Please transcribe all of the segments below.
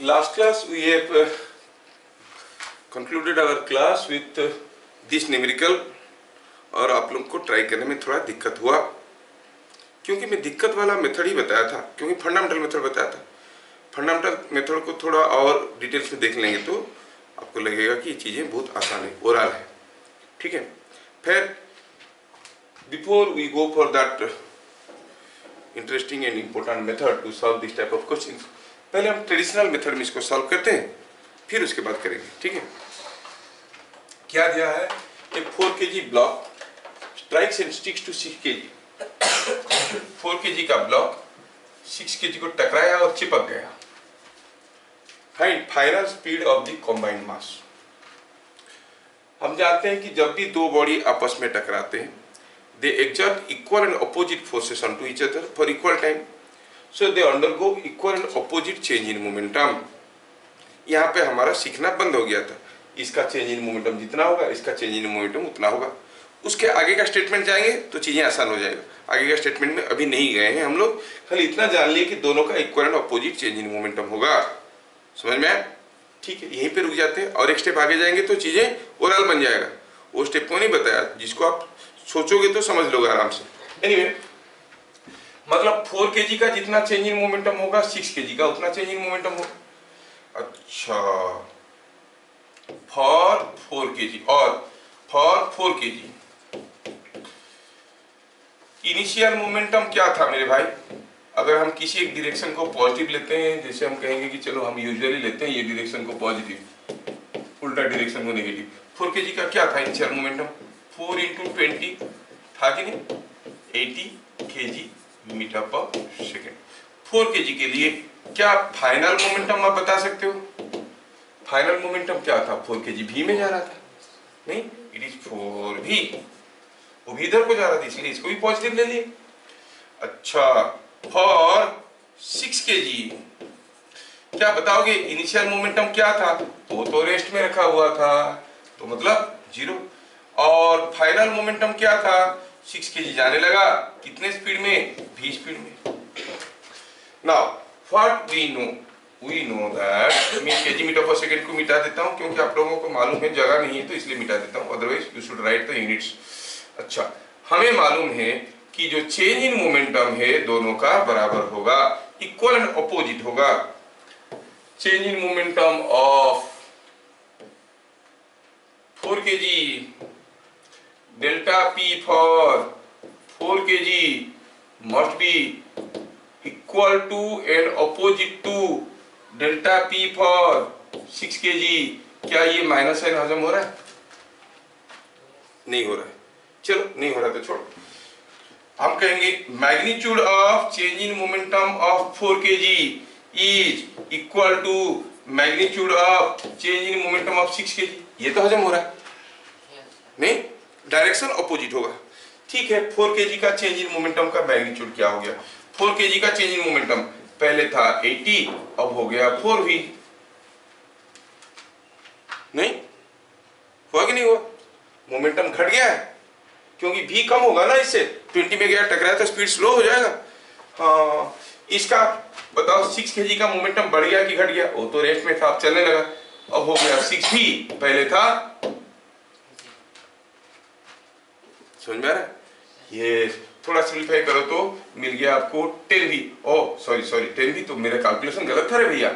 Last class we have concluded our class with this numerical और आप लोग को ट्राई करने में थोड़ा दिक्कत हुआ क्योंकि मैं दिक्कत वाला मेथड ही बताया था, क्योंकि फंडामेंटल मेथड बताया था। फंडामेंटल मेथड को थोड़ा और डिटेल्स में देख लेंगे तो आपको लगेगा कि ये चीज़ें बहुत आसान है, ओरल है, ठीक है। फिर before we go for that interesting and important method to solve this type of question, पहले हम ट्रेडिशनल मेथड में इसको सॉल्व करते हैं, फिर उसके बाद करेंगे, ठीक है। क्या दिया है, एक 4 kg block strikes and sticks to 6 kg। 4 kg का ब्लॉक 6 kg को टकराया और चिपक गया। Find final speed of the combined mass. हम जानते हैं कि जब भी दो बॉडी आपस में टकराते हैं, they exert equal and opposite forces on to each other for equal time, so they undergo equal and opposite change in momentum. यहाँ पे हमारा सीखना बंद हो गया था, इसका चेंज इन मोमेंटम जितना होगा इसका चेंज इन मोमेंटम उतना होगा। उसके आगे का स्टेटमेंट जाएंगे तो चीजें आसान हो जाएगा। आगे का स्टेटमेंट में अभी नहीं गए हैं हम लोग, खाली इतना जान लिए कि दोनों का equal and opposite change in momentum होगा। समझ में आया? ठीक है, यहीं पे रुक जाते हैं और एक स्टेप आगे जाएंगे तो चीजें ओरल बन जाएगा। वो स्टेप को नहीं बताया, जिसको आप सोचोगे तो समझ लोगे आराम से। एनीवे, मतलब 4 kg का जितना चेंज इन मोमेंटम होगा 6 kg का उतना चेंज इन मोमेंटम होगा। अच्छा, फॉर 4 kg और फॉर 4 kg इनिशियल मोमेंटम क्या था मेरे भाई? अगर हम किसी एक डायरेक्शन को पॉजिटिव लेते हैं, जैसे हम कहेंगे कि चलो हम यूजुअली लेते हैं ये डायरेक्शन को पॉजिटिव, उल्टा डायरेक्शन को नेगेटिव। 4 kg का क्या था इनिशियल मोमेंटम? 4 × 20 था कि नहीं? 80 kg मीटर पर सेकेंड। 4 kg के लिए क्या फाइनल मोमेंटम आप बता सकते हो? फाइनल मोमेंटम क्या था? 4 kg भी में जा रहा था, नहीं, इट इज 4v, वो भी इधर को जा रहा था, इसलिए इसको भी पॉजिटिव ले लिए। अच्छा, फॉर 6 kg क्या बताओगे इनिशियल मोमेंटम क्या था? वो तो रेस्ट में रखा हुआ था, तो मतलब 0। और फाइनल मोमेंटम क्या था? 6 kg जाने लगा कितने स्पीड में? v स्पीड में। Now what we know that, मैं kg मीटर पर सेकंड को मिटा देता हूं क्योंकि आप लोगों को मालूम है जगह नहीं है तो इसलिए मिटा देता हूं, otherwise you should write the units. अच्छा, हमें मालूम है कि जो चेंज इन मोमेंटम है दोनों का बराबर होगा, इक्वल एंड अपोजिट होगा। Change in momentum of 4 kg delta p for 4 kg must be equal to and opposite to delta p for 6 kg। क्या ये माइनस साइन हजम हो रहा है? नहीं हो रहा है, चलो नहीं हो रहा तो छोड़। हम कहेंगे magnitude of change in momentum of 4 kg is equal to magnitude of change in momentum of 6 kg। ये तो हजम हो रहा है, नहीं, डायरेक्शन अपोजिट होगा। ठीक है, 4 kg का चेंज इन मोमेंटम का मैग्नीट्यूड क्या हो गया? 4 kg का चेंज इन मोमेंटम पहले था 80, अब हो गया 4v। नहीं हुआ कि नहीं हुआ? मोमेंटम घट गया है क्योंकि v कम होगा ना, इससे 20 में गया टकराया तो स्पीड स्लो हो जाएगा। हाँ, इसका बताओ 6 kg का मोमेंटम बढ़ गया कि घट गया? वो तो रेस्ट में था, अब चलने लगा, अब हो गया 6v, पहले था। समझ में आ रहा है? ये थोड़ा सिंप्लीफाई करो तो मिल गया आपको 10v। ओ सॉरी 10v, तो मेरा कैलकुलेशन गलत था रे भैया,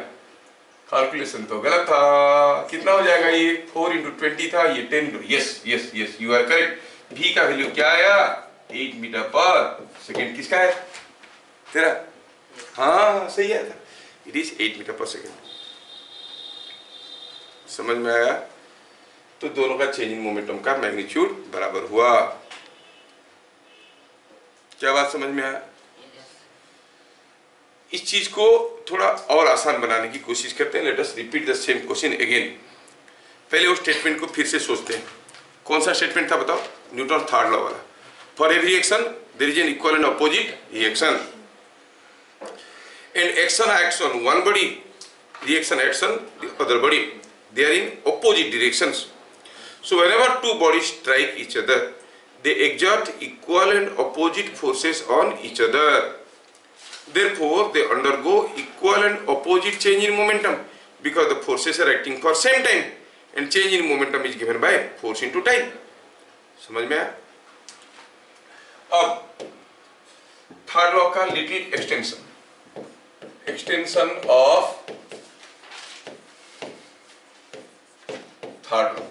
कैलकुलेशन तो गलत था। कितना हो जाएगा ये? 4 × 20 था, ये 10। Yes you are correct. v का वैल्यू क्या आया? 8 मीटर पर सेकेंड। किसका है? तेरा? हाँ सही है, इट इज 8 मीटर पर सेकेंड। समझ में आया? तो दोनों का चेंज इन मोमेंटम का मैग्नीट्यूड बराबर हुआ। क्या बात समझ में आया? इस चीज को थोड़ा और आसान बनाने की कोशिश करते हैं। Let us repeat the same question again. पहले वो स्टेटमेंट को फिर से सोचते हैं। कौन सा स्टेटमेंट था बताओ? न्यूटन थर्ड लॉ वाला। For every action there is an equal and opposite reaction, and action acts on one body, reaction acts on the other body, they are in opposite directions. So whenever two bodies strike each other, they exert equal and opposite forces on each other. Therefore, they undergo equal and opposite change in momentum because the forces are acting for same time and change in momentum is given by force into time. समझ में आया? अब third law का little extension of third law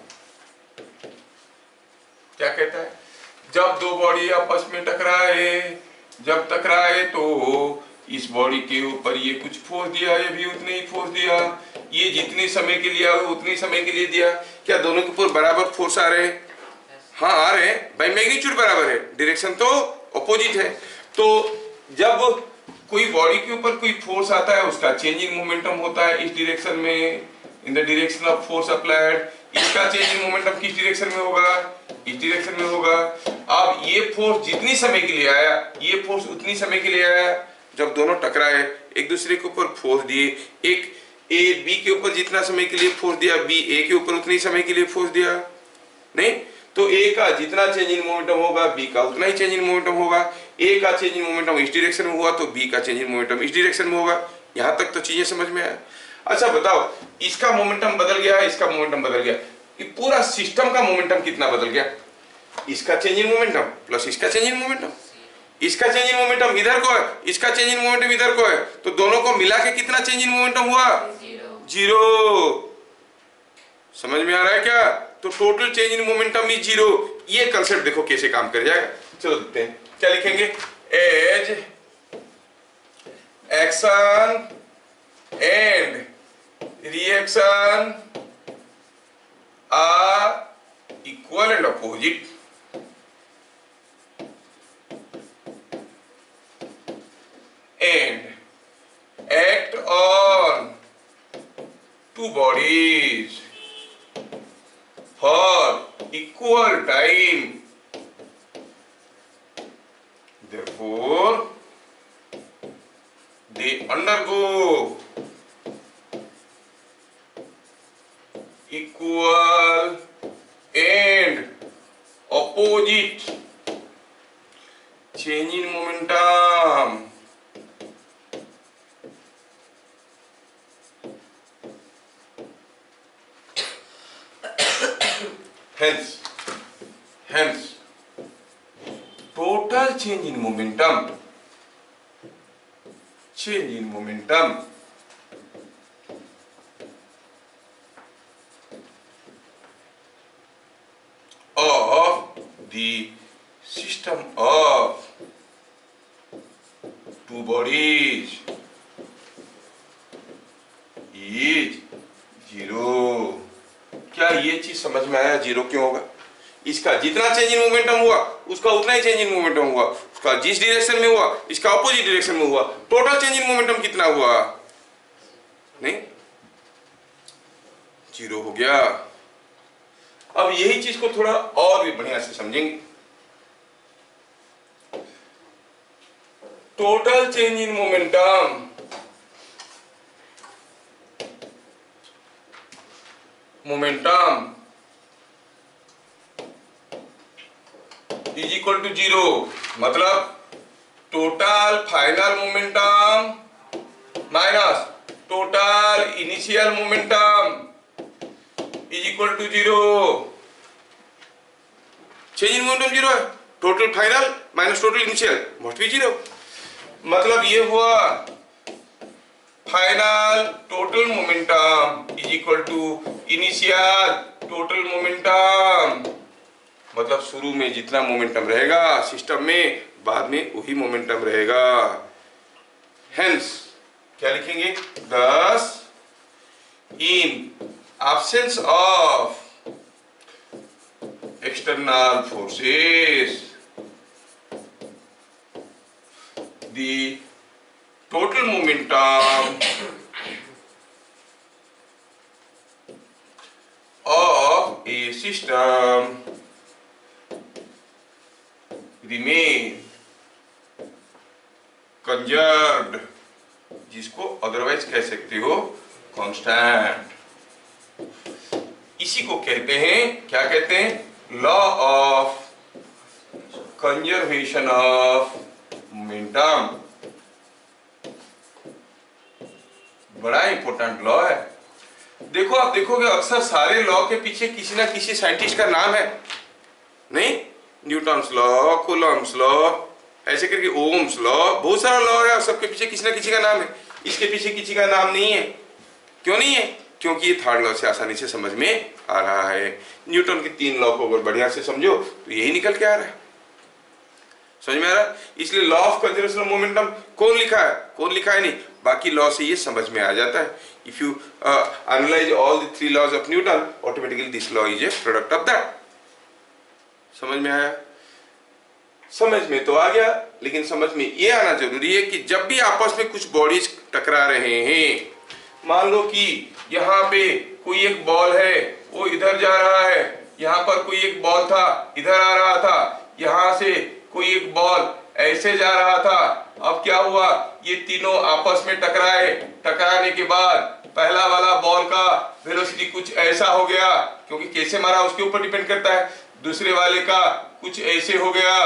क्या कहता है? जब दो बॉडी आपस में टकराए तो इस बॉडी के ऊपर ये कुछ फोर्स दिया, ये भी उतने ही फोर्स दिया, ये जितने समय के लिए उतने समय के लिए दिया। क्या दोनों के ऊपर बराबर फोर्स आ रहे हैं? हाँ आ रहे हैं भाई, मैग्नीट्यूड बराबर है, डायरेक्शन तो अपोजिट है। तो जब कोई बॉडी के ऊपर कोई फोर्स आता है उसका चेंज इन मोमेंटम होता है इस डायरेक्शन में, in the direction of force applied. इसका चेंज इन मोमेंटम किस डायरेक्शन में होगा? इस डायरेक्शन में होगा। अब ये फोर्स जितनी समय के लिए आया, ये फोर्स उतनी समय के लिए आया। जब दोनों टकराए, एक दूसरे के ऊपर फोर्स दिए, एक ए बी के ऊपर जितना समय के लिए फोर्स दिया, बी ए के ऊपर उतनी समय के लिए फोर्स दिया, नहीं तो ए का जितना चेंज इन मोमेंटम होगा बी का उतना ही चेंज इन मोमेंटम होगा। ए का चेंज इन मोमेंटम इस डायरेक्शन में हुआ तो बी का चेंज इन मोमेंटम इस डायरेक्शन में होगा। यहां तक तो चीजें समझ में आया। अच्छा बताओ, इसका मोमेंटम बदल गया, इसका मोमेंटम बदल गया, ये पूरा सिस्टम का मोमेंटम कितना बदल गया? इसका चेंज इन मोमेंटम प्लस इसका चेंज इन मोमेंटम, इसका चेंज इन मोमेंटम इधर को है, इसका चेंज इन मोमेंटम इधर को है, तो दोनों को मिला के कितना चेंज इन मोमेंटम हुआ? जीरो। समझ में आ रहा है क्या? तो total change in momentum is zero. ये कंसेप्ट देखो कैसे काम कर जाएगा। चलो देखते हैं क्या लिखेंगे। As action and reaction are equal and opposite, and act on two bodies for equal time. Therefore, they undergo equal and opposite change in momentum. Hence, total change in momentum of the system of two bodies is zero। क्या ये चीज समझ में आया? Zero क्यों होगा? इसका जितना चेंज इन मोमेंटम हुआ उसका उतना ही चेंज इन मोमेंटम हुआ, उसका जिस डायरेक्शन में हुआ इसका अपोजिट डायरेक्शन में हुआ, टोटल चेंज इन मोमेंटम कितना हुआ? नहीं, जीरो हो गया। अब यही चीज को थोड़ा और भी बढ़िया से समझेंगे। Total change in momentum is equal to zero, मतलब total final momentum minus total initial momentum is equal to zero. Change in momentum zero है, total final minus total initial must be zero. मतलब ये हुआ final total momentum is equal to initial total momentum, मतलब शुरू में जितना momentum रहेगा system में बाद में वही मोमेंटम रहेगा। हेंस क्या लिखेंगे? thus in absence of external forces the total momentum of a system remain conserved, जिसको अदरवाइज कह सकते हो कांस्टेंट। इसी को कहते हैं, क्या कहते हैं? Law of conservation of momentum. बड़ा इंपॉर्टेंट लॉ है। देखो आप देखोगे अक्सर सारे लॉ के पीछे किसी ना किसी साइंटिस्ट का नाम है, नहीं? न्यूटन्स लॉ, कूलम्ब्स लॉ, ऐसे करके ओम्स लॉ, बहुत सारा लॉ है और सबके पीछे किसी ना किसी का नाम है। इसके पीछे किसी का नाम नहीं है। क्यों नहीं है? क्योंकि ये थर्ड लॉ से आसानी से समझ में आ रहा है। न्यूटन की 3 लॉ को अगर बढ़िया से समझो तो यही निकल के आ रहा है। समझ में आ रहा है? इसलिए law of conservation of momentum कौन लिखा है, कौन लिखा है नहीं, बाकी लॉ से ये समझ में आ जाता है। If you analyse all the 3 laws of Newton, automatically this law is a product of that. समझ में आया? समझ में तो आ गया, लेकिन समझ में ये आना जरूरी है कि जब भी आपस में कुछ बॉडीज टकरा रहे हैं, मान लो कि यहाँ पे कोई एक बॉल है, वो इधर जा रहा है, यहाँ पर कोई एक बॉल था, इधर आ रहा था, यहाँ से कोई एक बॉल ऐसे जा रहा था। अब क्या हुआ, ये तीनों आपस में टकराए, टकराने के बाद पहला वाला बॉल का वेलोसिटी कुछ ऐसा हो गया, क्योंकि कैसे मारा उसके ऊपर डिपेंड करता है। दूसरे वाले का कुछ ऐसे हो गया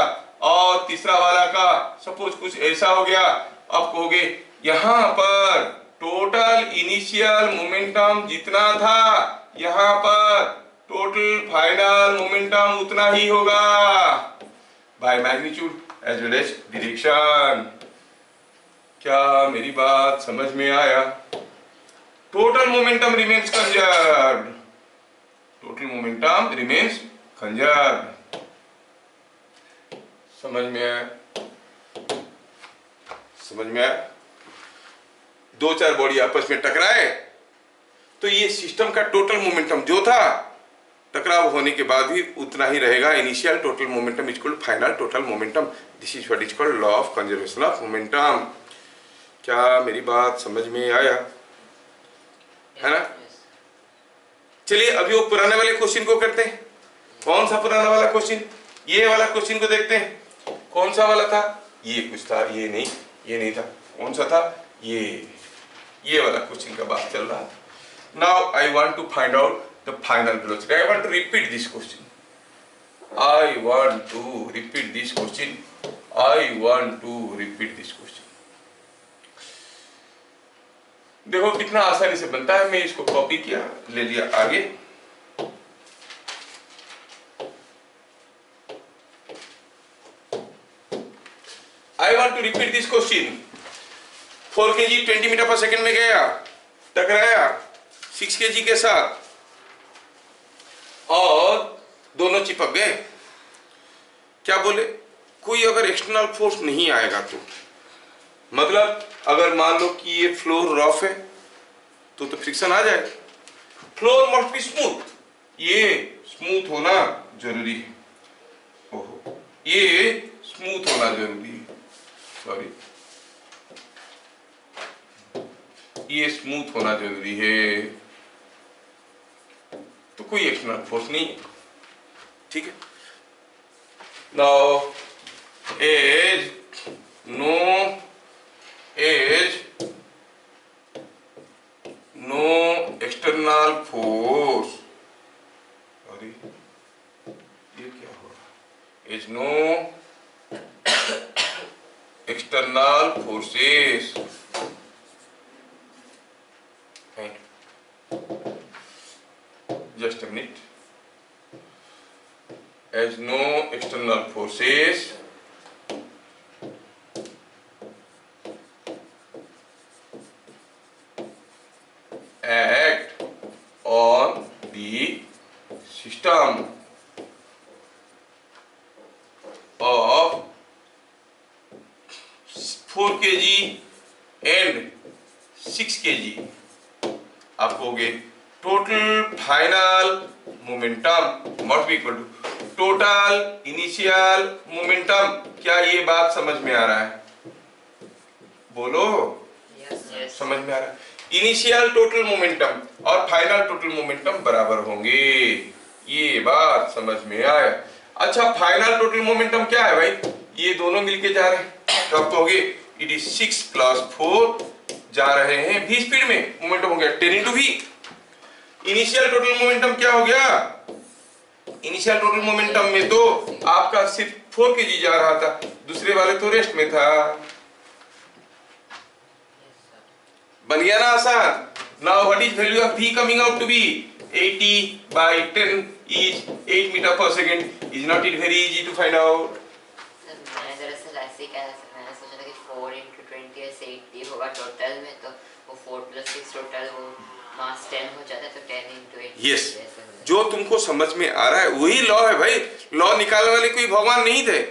और तीसरा वाला का सपोज कुछ ऐसा हो गया। अब कहोगे यहाँ पर टोटल इनिशियल मोमेंटम जितना था, यहाँ पर टोटल फाइनल मोमेंटम उतना ही होगा by magnitude as well as direction. क्या मेरी बात समझ में आया? Total momentum remains conserved, total momentum remains conserved. समझ में आया? समझ में आया? 2-4 बॉडी आपस में टकराए तो ये सिस्टम का टोटल मोमेंटम जो था टकराव होने के बाद भी उतना ही रहेगा। Initial total momentum is equal final total momentum. This is what is called law of conservation of momentum. क्या मेरी बात समझ में आया? है ना? चलिए अभी वो पुराने वाले क्वेश्चन को करते हैं। कौन सा पुराना वाला क्वेश्चन? ये वाला क्वेश्चन को देखते हैं। कौन सा वाला था? ये कुछ था, ये नहीं, ये नहीं था। कौन सा था? ये वाला क्वेश्चन का बात चल रहा था। Now I want to find out the final velocity. I want to repeat this question. I want to repeat this question. I want to repeat this question. देखो कितना आसानी से बनता है। मैं इसको कॉपी किया, ले लिया आगे। I want to repeat this question. 4 kg 20 metre per second में गया, टकराया 6 kg के साथ और दोनों चिपक गए। क्या बोले? कोई अगर एक्सटर्नल फोर्स नहीं आएगा तो, मतलब अगर मान लो कि ये फ्लोर रफ है तो फ्रिक्शन आ जाएगा। फ्लोर मस्ट बी स्मूथ, ये स्मूथ होना जरूरी है। ओहो, ये स्मूथ होना जरूरी है, सॉरी, ये स्मूथ होना जरूरी है। तो कोई एक्सटर्नल फोर्स नहीं है, ठीक है। Now as no external force, sorry ये क्या हो रहा? As no external forces, just a minute. As no external forces act on the system of 4 kg and 6 kg, आप कहोगे total final momentum must be equal to total initial momentum. क्या ये बात समझ में आ रहा है? बोलो। yes. समझ में आ रहा है? इनिशियल टोटल मोमेंटम और फाइनल टोटल मोमेंटम बराबर होंगे, ये बात समझ में आया। अच्छा, फाइनल टोटल मोमेंटम क्या है भाई? ये दोनों मिलके जा रहे हैं, तो आप कहोगे इट इज 6 + 4 जा रहे हैं v स्पीड में, मोमेंटम हो गया 10 × v। इनिशियल टोटल मोमेंटम क्या हो गया? इनिशियल टोटल मोमेंटम में तो आपका सिर्फ 4 kg जा रहा था, दूसरे वाले तो रेस्ट में था। बन गया ना आसान। Now what is value of v coming out to be 80/10 is 8 metre पर second. Is not it very easy to find out? मैं दरअसल ऐसे ही कह सकता, मैंने सोचा था कि 4 × 20 ऐसे 80 होगा टोटल में, तो वो 4 + 6 टोटल वो मास 10 हो जाता है, तो 10 × 80। यस, जो तुमको समझ में आ रहा है वही लॉ है भाई। लॉ निकालने वाले कोई भगवान नहीं थे,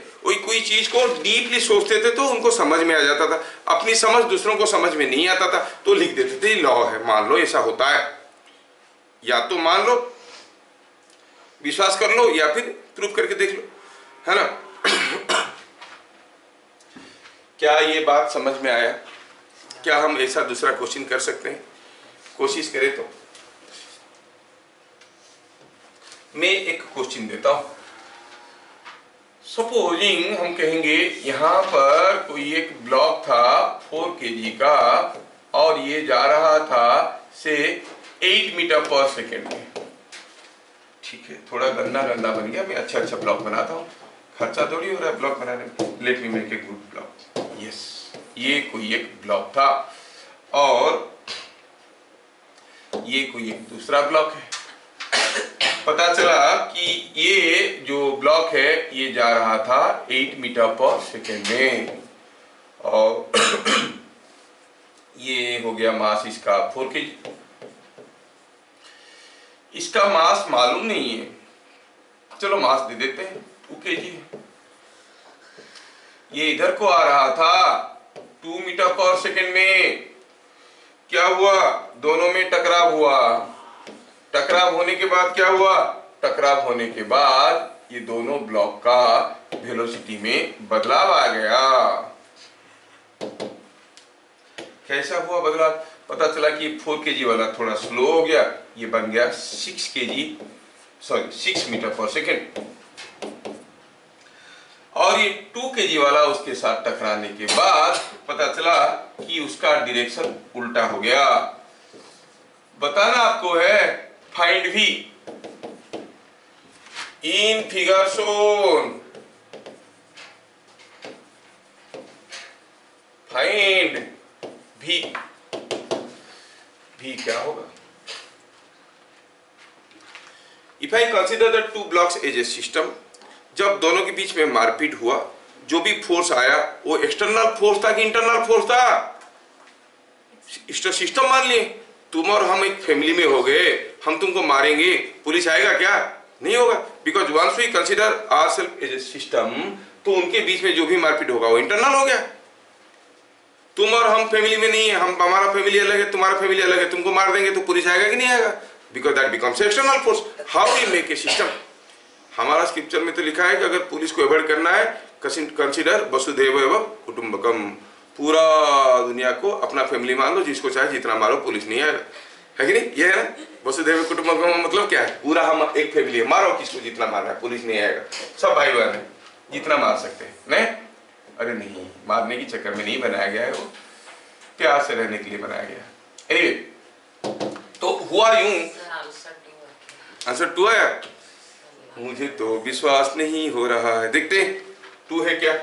कोई चीज को डीपली सोचते थे तो उनको समझ में आ जाता था। अपनी समझ दूसरों को समझ में नहीं आता था तो लिख देते थे लॉ है, मान लो ऐसा होता है। या तो मान लो, विश्वास कर लो, या फिर प्रूफ करके देख लो, है ना। क्या ये बात समझ में आया? क्या हम ऐसा दूसरा क्वेश्चन कर सकते हैं? कोशिश करें तो। मैं एक क्वेश्चन देता हूं। सपोजिंग हम कहेंगे यहां पर कोई एक ब्लॉक था 4 kg का और ये जा रहा था से 8 मीटर पर सेकेंड में। ठीक है, थोड़ा गंदा बन गया। मैं अच्छा ब्लॉक बनाता हूँ, खर्चा थोड़ी हो रहा है ब्लॉक बनाने में। Let me make a good block. Yes, ये कोई एक ब्लॉक था और ये कोई एक दूसरा ब्लॉक है। पता चला कि ये जो ब्लॉक है ये जा रहा था 8 मीटर पर सेकेंड में और ये हो गया मास इसका 4 kg। इसका मास मालूम नहीं है, चलो मास दे देते हैं 2 kg। ये इधर को आ रहा था 2 मीटर पर सेकेंड में। क्या हुआ? दोनों में टकराव हुआ। टकराव होने के बाद क्या हुआ? टकराव होने के बाद ये दोनों ब्लॉक का वेलोसिटी में बदलाव आ गया। कैसा हुआ बदलाव? पता चला कि 4 kg वाला थोड़ा स्लो हो गया, ये बन गया 6 मीटर पर सेकेंड। और ये 2 kg वाला उसके साथ टकराने के बाद पता चला कि उसका डायरेक्शन उल्टा हो गया। बताना आपको है find v in figure shown. Find v क्या होगा? If I consider the 2 blocks as a system, जब दोनों के बीच में मारपीट हुआ, जो भी फोर्स आया वो एक्सटर्नल फोर्स था कि इंटरनल फोर्स था? इसका सिस्टम मान लिए। तुम और हम एक फैमिली में हो गए, हम तुमको मारेंगे, पुलिस आएगा क्या? नहीं होगा, because once we consider ourself as a system, तो उनके बीच में जो भी मारपीट होगा वो इंटरनल हो गया। तुम और हम फैमिली में नहीं है, हम हमारा फैमिली अलग है, तुम्हारा फैमिली अलग है, तुमको मार देंगे तो पुलिस आएगा कि नहीं आएगा? Because that becomes external force. How we make a system? हमारा स्क्रिप्चर में तो लिखा है कि अगर पुलिस को अवॉइड करना है, कंसिडर वसुधैव एवं कुटुंबकम, पूरा दुनिया को अपना फैमिली मान लो, जिसको चाहे जितना मारो पुलिस नहीं आएगा, है कि नहीं? ये है ना वसुधैव कुटुंबकम, मतलब क्या है? पूरा हम एक फैमिली है, मारो किसको जितना मारना है, पुलिस नहीं आएगा, सब भाई बहन है, जितना मार सकते हैं। नहीं, अरे नहीं, मारने के चक्कर में नहीं बनाया गया है, वो प्यार से रहने के लिए बनाया गया। एनीवे, तो हुआ यूं। आंसर 2 आया? मुझे तो विश्वास नहीं हो रहा है। देखते हैं 2 है क्या।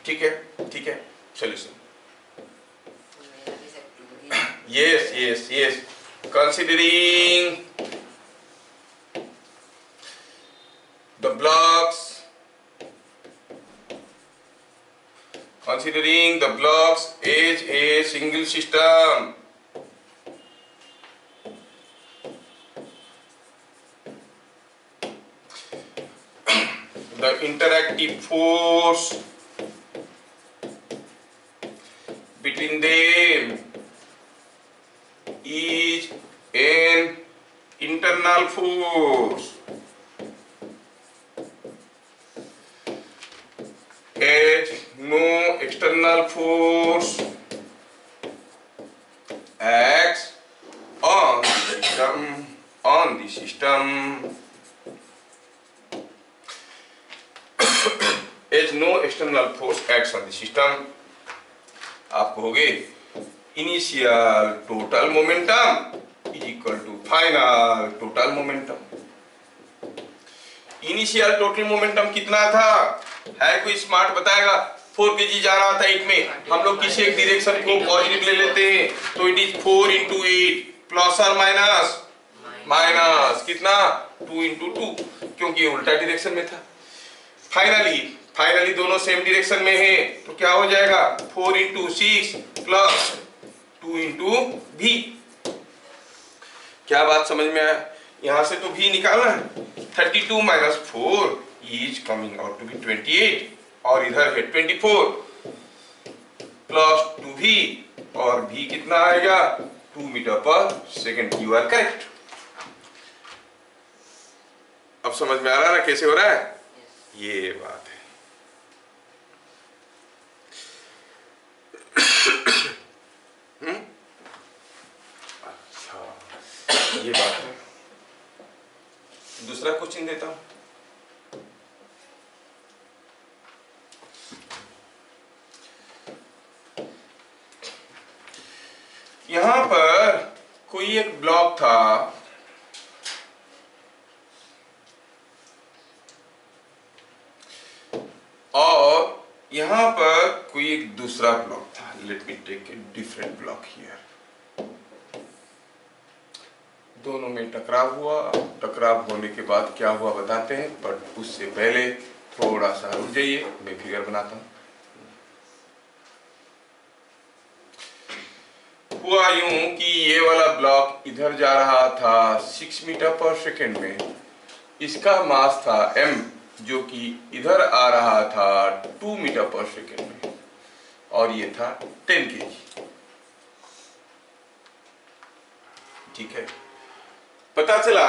ठीक है, solution. Yes, considering the blocks, as a single system, the interactive force between them is an internal force as no external force acts on the system as no external force acts on the system। आप कहोगे initial total momentum is equal to final total momentum. Initial total momentum कितना था? है कोई smart बताएगा? 4 kg जा रहा था 8 में, हम लोग किसी एक डायरेक्शन को पॉजिटिव ले लेते हैं, तो इट इज 4 into 8 प्लस और माइनस माइनस कितना 2 into 2, क्योंकि ये उल्टा डायरेक्शन में था। फाइनली दोनों सेम डायरेक्शन में है, तो क्या हो जाएगा 4 into 6 प्लस 2 into v। क्या बात समझ में आया? यहां से तो v निकालना है, 32 minus 4 is coming out to be 28, और इधर है 24 प्लस 2v, और v कितना आएगा 2 मीटर पर सेकेंड। You are correct. अब समझ में आ रहा है ना कैसे हो रहा है? ये बात है। अच्छा, ये बात है। दूसरा क्वेश्चन देता हूं। यहां पर कोई एक ब्लॉक था, और यहां पर कोई एक दूसरा ब्लॉक था। Let me take a different block here. दोनों में टकराव हुआ। टकराव होने के बाद क्या हुआ बताते हैं, बट उससे पहले थोड़ा सा रुक जाइए, मैं फिगर बनाता हूं। हुआ यूं कि ये वाला ब्लॉक इधर जा रहा था 6 मीटर पर सेकेंड में, इसका मास था m, जो कि इधर आ रहा था 2 मीटर पर सेकेंड में, और ये था 10 kg। ठीक है, पता चला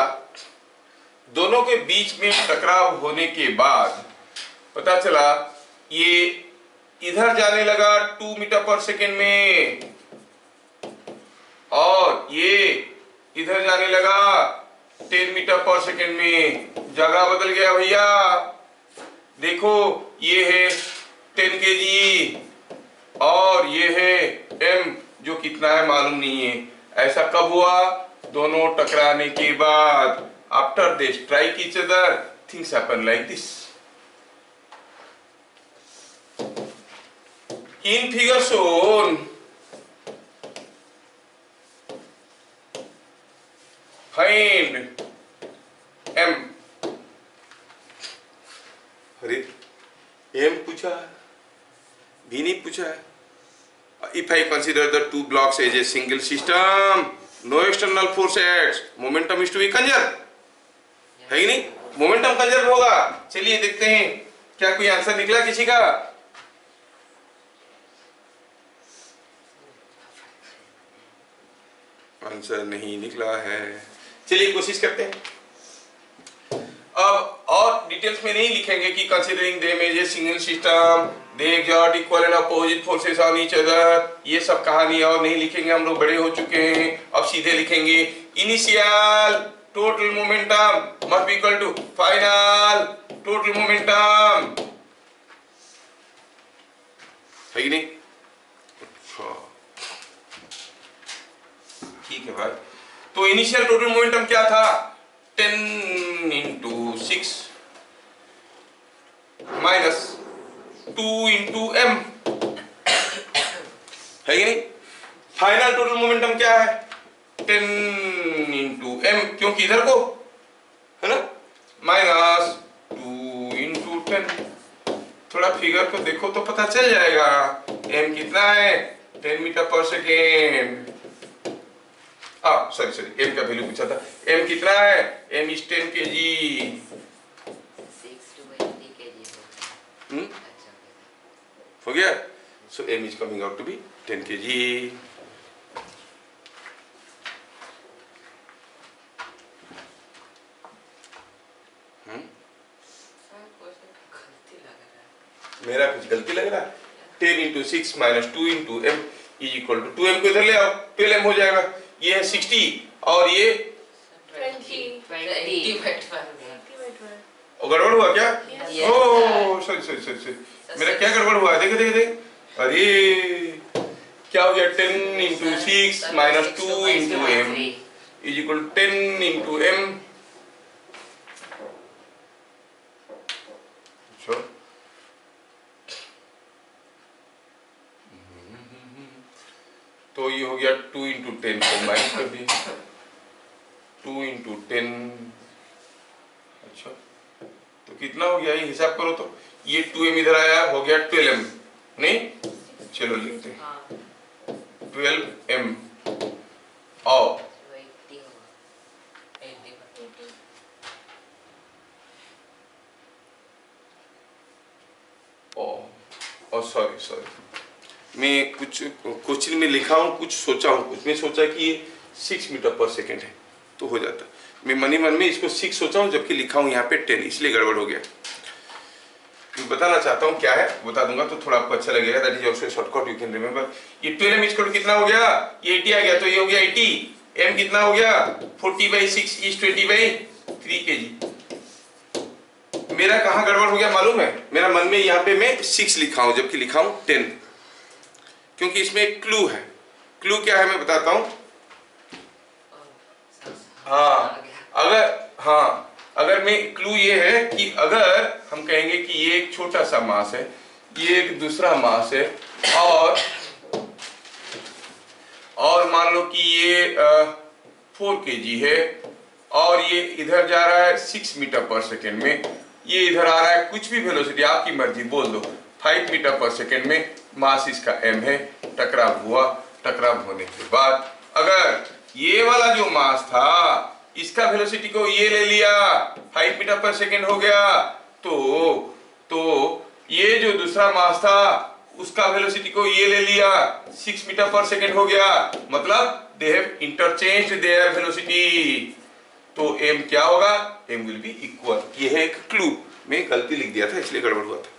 दोनों के बीच में टकराव होने के बाद पता चला ये इधर जाने लगा 2 मीटर पर सेकेंड में, और ये इधर जाने लगा 10 मीटर पर सेकेंड में। जगह बदल गया भैया। देखो ये है 10 kg और ये है m, जो कितना है मालूम नहीं है। ऐसा कब हुआ? दोनों टकराने के बाद। After they strike each other things happen like this. In figure shown find m। अरे m पूछा है, भी नहीं पूछा है। If I consider the two blocks as a single system, no external force acts, momentum is to be conserved, है कि नहीं? मोमेंटम कंजर्व होगा। चलिए देखते हैं क्या कोई आंसर निकला किसी का। आंसर नहीं निकला है। चलिए कोशिश करते हैं। अब और डिटेल्स में नहीं लिखेंगे कि considering them as a single system they exert equal and opposite forces on each other, ये सब कहानी और नहीं लिखेंगे, हम लोग बड़े हो चुके हैं। अब सीधे लिखेंगे initial total momentum must be equal to final total momentum, है कि नहीं? ठीक है भाई। तो इनिशियल टोटल मोमेंटम क्या था? 10 into 6 minus 2 into m, है कि नहीं? फाइनल टोटल मोमेंटम क्या है? 10 into m, क्योंकि इधर को है ना, माइनस 2 into 10। थोड़ा फिगर को देखो तो पता चल जाएगा। m कितना है? 10 मीटर पर सेकेंड। सॉरी m का वैल्यू पूछा था। m कितना है? m is 10 kg। 6 to 20 kg हो गया? So m is coming out to be 10 kg। मेरा कुछ गलती लग रहा है। 10 into 6 minus 2 into m is equal to 2m को इधर ले आओ, 12m हो जाएगा। ये है 60 और ये 20 गड़बड़ हुआ क्या? Yes, ओह सॉरी मेरा क्या गड़बड़ हुआ? देखे अरे क्या हो गया? 10 into 6 minus 2 into m is equal to 10 into m। तो ये हो गया 2 इंटू 10 को माइनस कर दिए, 2 इंटू 10, अच्छा तो कितना हो गया, ये हिसाब करो तो, ये 2m इधर आया, हो गया 12m, नहीं चलो लिखते हैं 12m और सॉरी मैं कुछ क्वेश्चन में लिखा हूँ, कुछ सोचा हूँ, कुछ मैं सोचा कि ये 6 मीटर पर सेकेंड है तो हो जाता, मैं मन ही मन में इसको 6 सोचा हूँ जबकि लिखा हूँ यहाँ पे 10, इसलिए गड़बड़ हो गया। मैं बताना चाहता हूँ क्या है, बता दूंगा तो थोड़ा आपको अच्छा लगेगा, that is also shortcut you can remember. ये 12m इक्वल कितना हो गया, ये 80 आ गया, तो ये हो गया 80, m कितना हो गया 40/6 इज 20/3 kg। मेरा कहाँ गड़बड़ हो गया मालूम है, मेरा मन में यहाँ पे मैं 6 लिखा हूँ जबकि लिखा हूँ 10, क्योंकि इसमें एक क्लू है। क्लू क्या है मैं बताता हूँ। अगर मैं क्लू ये है कि अगर हम कहेंगे कि ये एक छोटा सा मास है, ये एक दूसरा मास है, और मान लो कि ये 4 kg है और ये इधर जा रहा है 6 मीटर पर सेकेंड में, ये इधर आ रहा है कुछ भी वेलोसिटी आपकी मर्जी बोल दो 5 मीटर पर सेकेंड में, मास इसका m है, टकराव हुआ, टकराव होने के बाद अगर ये वाला जो मास था इसका वेलोसिटी को ये ले लिया 5 मीटर पर सेकेंड हो गया, तो ये जो दूसरा मास था उसका वेलोसिटी को ये ले लिया 6 मीटर पर सेकेंड हो गया, मतलब they have interchanged there velocity, तो m क्या होगा, m विल बी इक्वल। ये है एक क्लू, मैं गलती लिख दिया था इसलिए गड़बड़ हुआ था।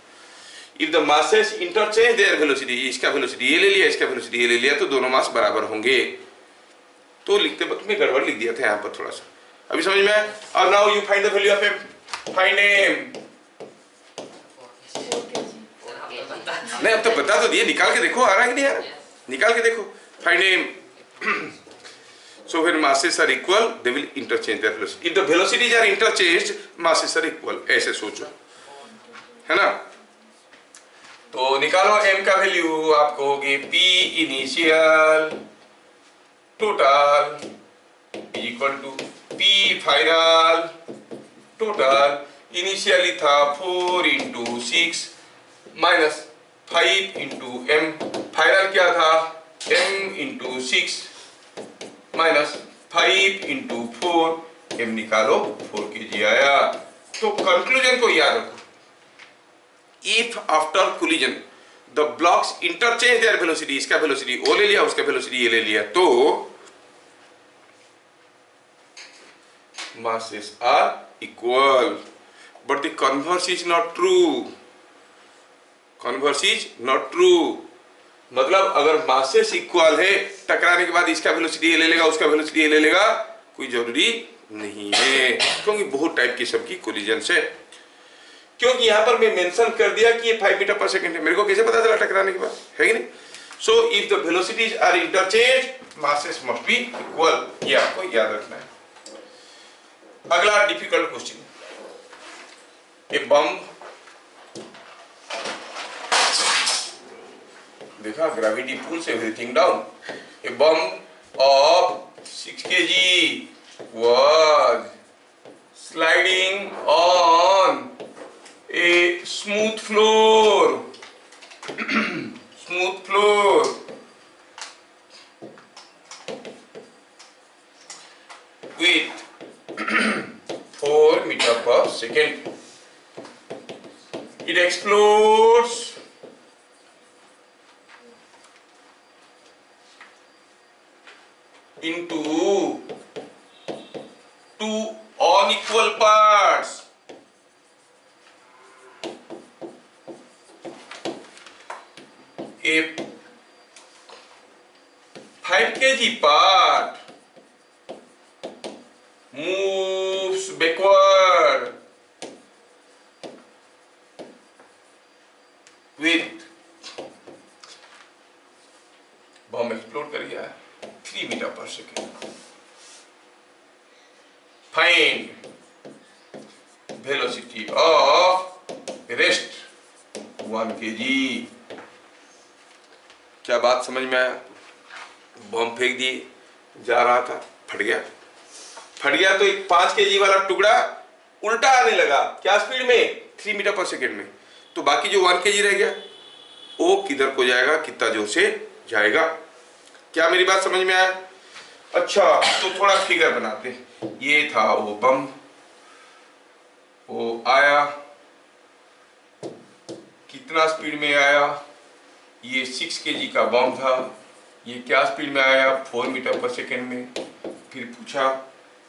If the masses interchange their velocity, इसका वेलोसिटी ये ले लिया, इसका वेलोसिटी ये ले लिया, तो दोनों मास बराबर होंगे, तो लिखते वक्त मैं गड़बड़ लिख दिया था यहाँ पर थोड़ा सा, अभी समझ में आया। और now you find the value of m, find m, नहीं अब तो बता तो दिए, निकाल के देखो आ रहा है कि नहीं आ रहा, निकाल के देखो, find m। So when masses are equal, they will interchange their velocity. If the velocities are interchanged, masses are equal. ऐसे सोचो, है ना। तो निकालो m का वैल्यू, आपको होगी p initial total equal to p final total. Initially था 4 into 6 minus 5 into m, final क्या था m into 6 minus 5 into 4, m निकालो 4 kg आया। तो कंक्लूजन को याद रखो, if after collision the blocks interchange there velocity, इसका वेलोसिटी ओ ले लिया, उसका वेलोसिटी ये ले लिया, तो masses are equal, but the converse is not true, converse is not true। मतलब अगर मासेस इक्वल है, टकराने के बाद इसका वेलोसिटी ये ले लेगा, उसका वेलोसिटी ये ले लेगा, कोई जरूरी नहीं है, क्योंकि बहुत टाइप की सबकी कोलिजन है। क्योंकि यहाँ पर मैं मेंशन कर दिया कि ये 5 मीटर पर सेकंड है, मेरे को कैसे पता चला टकराने के बाद, है कि नहीं। So if the velocities are interchange, masses must be equal, ये आपको याद रखना है। अगला डिफिकल्ट क्वेश्चन, ए बम, देखा gravity pulls everything down, a bomb of 6 kg was sliding on a smooth floor smooth floor with 4 meter per second. It explodes into 2 unequal parts. A 5 kg part moves backward with bomb explode कर गया 3 metre पर second. Find velocity of rest 1 kg। क्या बात समझ में आया? बम फेंक दिए, जा रहा था, फट गया। फट गया तो एक 5 kg वाला टुकड़ा उल्टा आने लगा, क्या स्पीड में, 3 मीटर पर सेकेंड में। तो बाकी जो 1 kg रह गया वो किधर को जाएगा, कितना जोर से जाएगा। क्या मेरी बात समझ में आया? अच्छा, तो थोड़ा फिगर बनाते हैं। ये था वो बम, वो आया, कितना स्पीड में आया, ये 6 kg का बम था, ये क्या स्पीड में आया, 4 मीटर पर सेकेंड में। फिर पूछा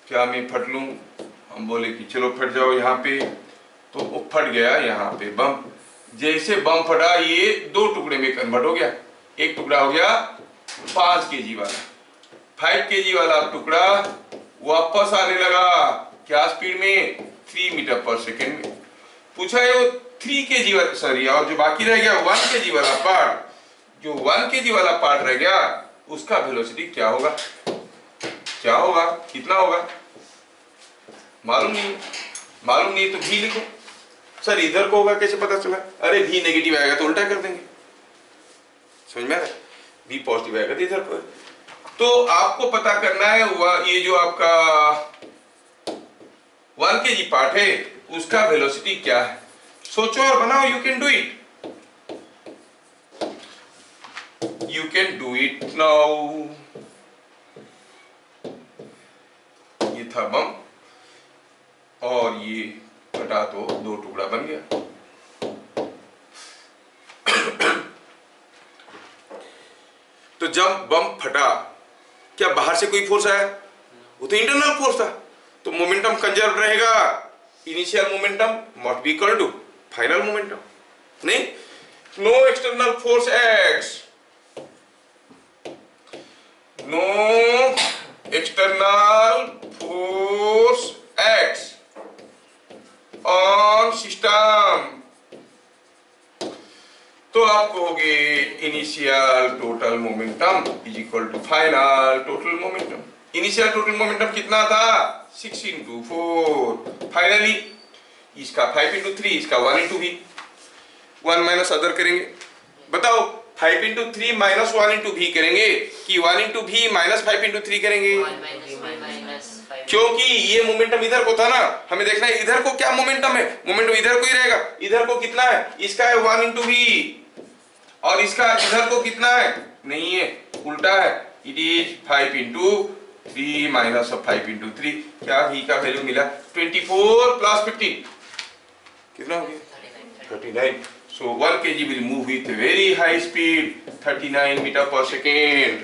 क्या मैं फट लूं, हम बोले कि चलो फट जाओ यहाँ पे, तो वो फट गया यहाँ पे बम। जैसे बम फटा ये 2 टुकड़े में कन्वर्ट हो गया, एक टुकड़ा हो गया 5 kg वाला, 5 kg वाला टुकड़ा वापस आने लगा, क्या स्पीड में, 3 मीटर पर सेकेंड में। पूछा है वो 3 kg वाला, सॉरी, और जो बाकी रह गया 1 kg वाला पार्ट, जो 1 kg वाला पार्ट रह गया उसका वेलोसिटी क्या होगा, क्या होगा, कितना होगा, मालूम नहीं। मालूम नहीं तो भी लिखो। सर इधर को होगा कैसे पता चला, अरे भी नेगेटिव आएगा तो उल्टा कर देंगे, समझ में आ रहा है, भी पॉजिटिव आएगा तो इधर को। तो आपको पता करना है ये जो आपका 1 kg पार्ट है उसका वेलोसिटी क्या है। सोचो और बनाओ, you can do it, you can do it now. ये था बम और ये फटा तो 2 टुकड़ा बन गया। तो जब बम फटा क्या बाहर से कोई फोर्स आया, वो तो इंटरनल फोर्स था, तो मोमेंटम कंजर्व रहेगा। Initial momentum must be equal to final momentum, नहीं, no external force acts, no external force acts on system. तो आप कहोगे initial total momentum is equal to final total momentum. Initial total momentum कितना था, 6 into 4, finally इसका 5 into 3, इसका 1 into v, 1 minus other करेंगे। बताओ 5 into 3 माइनस 1 into v करेंगे कि 1 into v माइनस 5 into 3 करेंगे, क्योंकि ये मोमेंटम इधर को था ना, हमें देखना है इधर को क्या मोमेंटम है, मोमेंटम इधर को ही रहेगा। इधर को कितना है, इसका है 1 into v, और इसका इधर को कितना है, नहीं है, उल्टा है, it is 5 into 3 minus 5 into 3। क्या v का वैल्यू मिला, 24 प्लस 15 कितना हो गया, 39। So 1 kg will move with very high speed, 39 metre पर सेकेंड।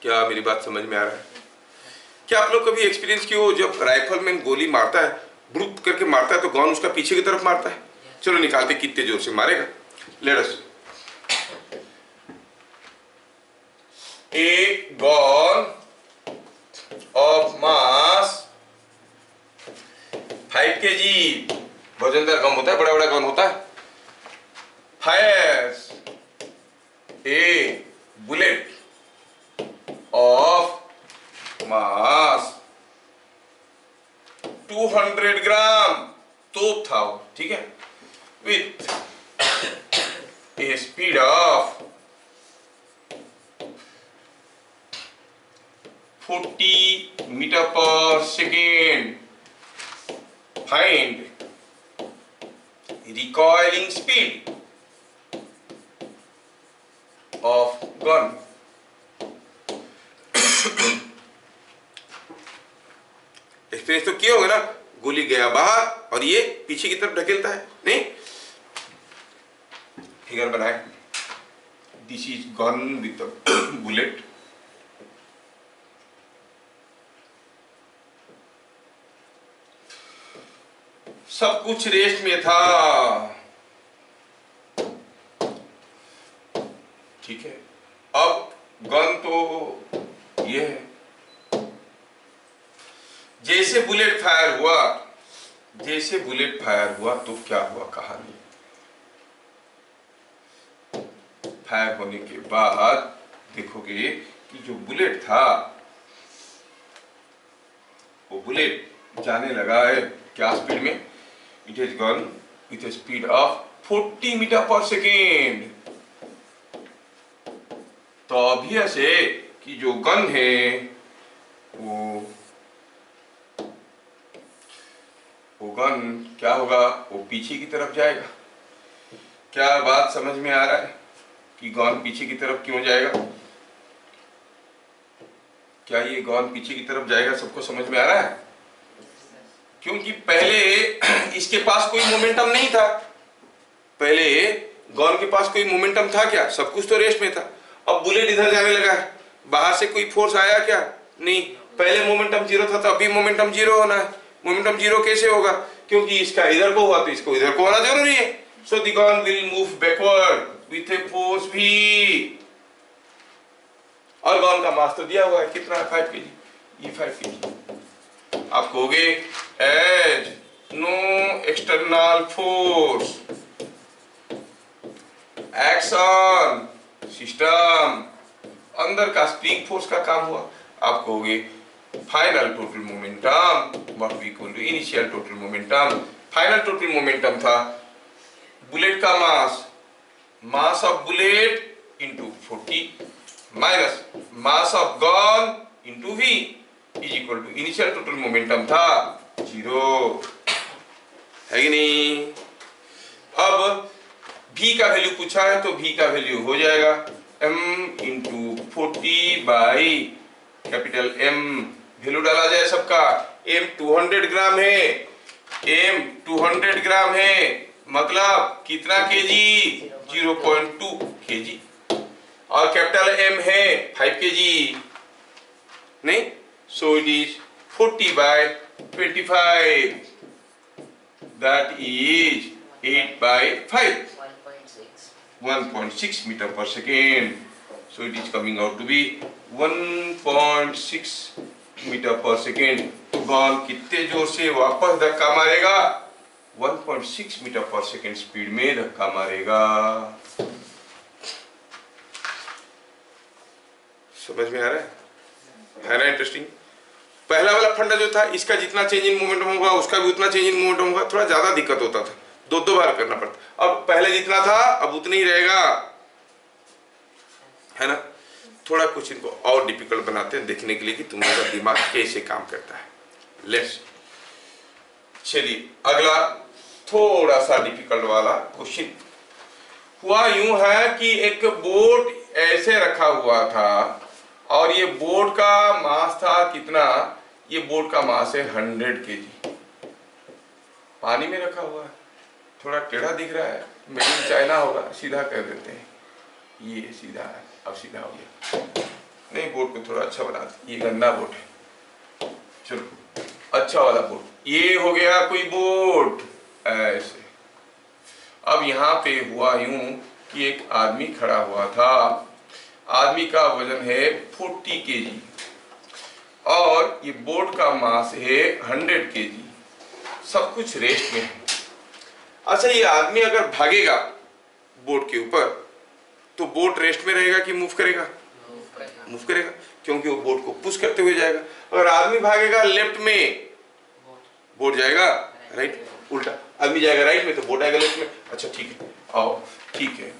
क्या मेरी बात समझ में आ रहा है? क्या आप लोग कभी एक्सपीरियंस किए हो, जब राइफलमैन गोली मारता है, ब्रूट करके मारता है तो गन उसका पीछे की तरफ मारता है। चलो निकालते कितने जोर से मारेगा, let us. A gun of mass 5 kg, वजन का कम होता है, बड़ा बड़ा गन होता है, fires a bullet of mass 200 ग्राम, तोप था वो, ठीक है, with a speed of 40 meter पर second. Find recoiling speed of gun। Experience तो किया होगा ना, गोली गया बाहर और ये पीछे की तरफ ढकेलता है, नहीं। फिगर बनाए, this is gun with bullet, सब कुछ रेस्ट में था, ठीक है। अब गन तो ये है, जैसे बुलेट फायर हुआ, जैसे बुलेट फायर हुआ तो क्या हुआ कहानी, फायर होने के बाद देखोगे कि जो बुलेट था वो बुलेट जाने लगा है क्या स्पीड में, it has gone with a speed of 40 meter पर सेकेंड। तो ऑब्वियस है कि जो गन है वो गन क्या होगा, वो पीछे की तरफ जाएगा। क्या बात समझ में आ रहा है कि गन पीछे की तरफ क्यों जाएगा? क्या ये गन पीछे की तरफ जाएगा, सबको समझ में आ रहा है? क्योंकि पहले इसके पास कोई मोमेंटम नहीं था। पहले गन के पास कोई मोमेंटम था क्या? सब कुछ तो रेस्ट में था। अब बुलेट इधर जाने लगा है, बाहर से कोई फोर्स आया क्या? नहीं। पहले मोमेंटम जीरो था, तो अभी मोमेंटम जीरो होना है। मोमेंटम जीरो कैसे होगा? क्योंकि इसका इधर को हुआ तो इसको इधर को होना जरूरी है। So the gun will move backward with a force v। और गन का मास तो दिया हुआ है, कितना? 5 kg। ये 5 kg। आप कहोगे as no external force action system, अंदर का स्प्रिंग फोर्स का काम हुआ। आप कहोगे final total momentum what we equal to initial total momentum. फाइनल टोटल मोमेंटम था बुलेट का mass of bullet into 40 minus mass of gun into v is equal to initial total momentum था 0, है कि नहीं? अब v का वैल्यू पूछा है तो v का वैल्यू हो जाएगा m into 40 by capital M। Value डाला जाए सबका। m 200 ग्राम है, m 200 ग्राम है, मतलब कितना केजी? 0.2 केजी। और कैपिटल M है 5 केजी, नहीं? So it is 40 by 25, that is 8 by 5, 1.6 meter per second. So it is coming out to be 1.6 meter per second. तो गन कितने जोर से वापस धक्का मारेगा? 1.6 मीटर पर सेकेंड स्पीड में धक्का मारेगा। समझ में आ रहा है ना? इंटरेस्टिंग। पहला वाला फंडा जो था, इसका जितना चेंज इन मोमेंटम होगा उसका भी उतना चेंज इन मोमेंटम होगा। थोड़ा ज्यादा दिक्कत होता था, दो बार करना पड़ता। अब पहले जितना था अब उतना ही रहेगा, है ना? थोड़ा कुछ इनको और डिफिकल्ट बनाते हैं देखने के लिए कि तुम्हारा दिमाग कैसे काम करता है। लेट्स चलिए अगला थोड़ा सा डिफिकल्ट वाला क्वेश्चन। हुआ यूं है कि एक बोट ऐसे रखा हुआ था और ये बोट का मास था कितना? ये बोट का मास है 100 kg। पानी में रखा हुआ है, थोड़ा टेढ़ा दिख रहा है, मेड इन चाइना होगा, सीधा कर देते हैं। ये सीधा है, अब सीधा हो गया। नहीं, बोट को थोड़ा अच्छा बना दे, ये गंदा बोट है। चलो अच्छा वाला बोट, ये हो गया कोई बोट ऐसे। अब यहाँ पे हुआ यूं कि एक आदमी खड़ा हुआ था। आदमी का वजन है 40 kg और ये बोट का मास है 100 kg। सब कुछ रेस्ट में है। अच्छा, ये आदमी अगर भागेगा बोट के ऊपर तो बोट रेस्ट में रहेगा कि मूव करेगा? मूव करेगा, क्योंकि वो बोट को पुश करते हुए जाएगा। अगर आदमी भागेगा लेफ्ट में, बोट जाएगा राइट, उल्टा आदमी जाएगा राइट में तो बोट आएगा लेफ्ट में। अच्छा ठीक है, आओ ठीक है।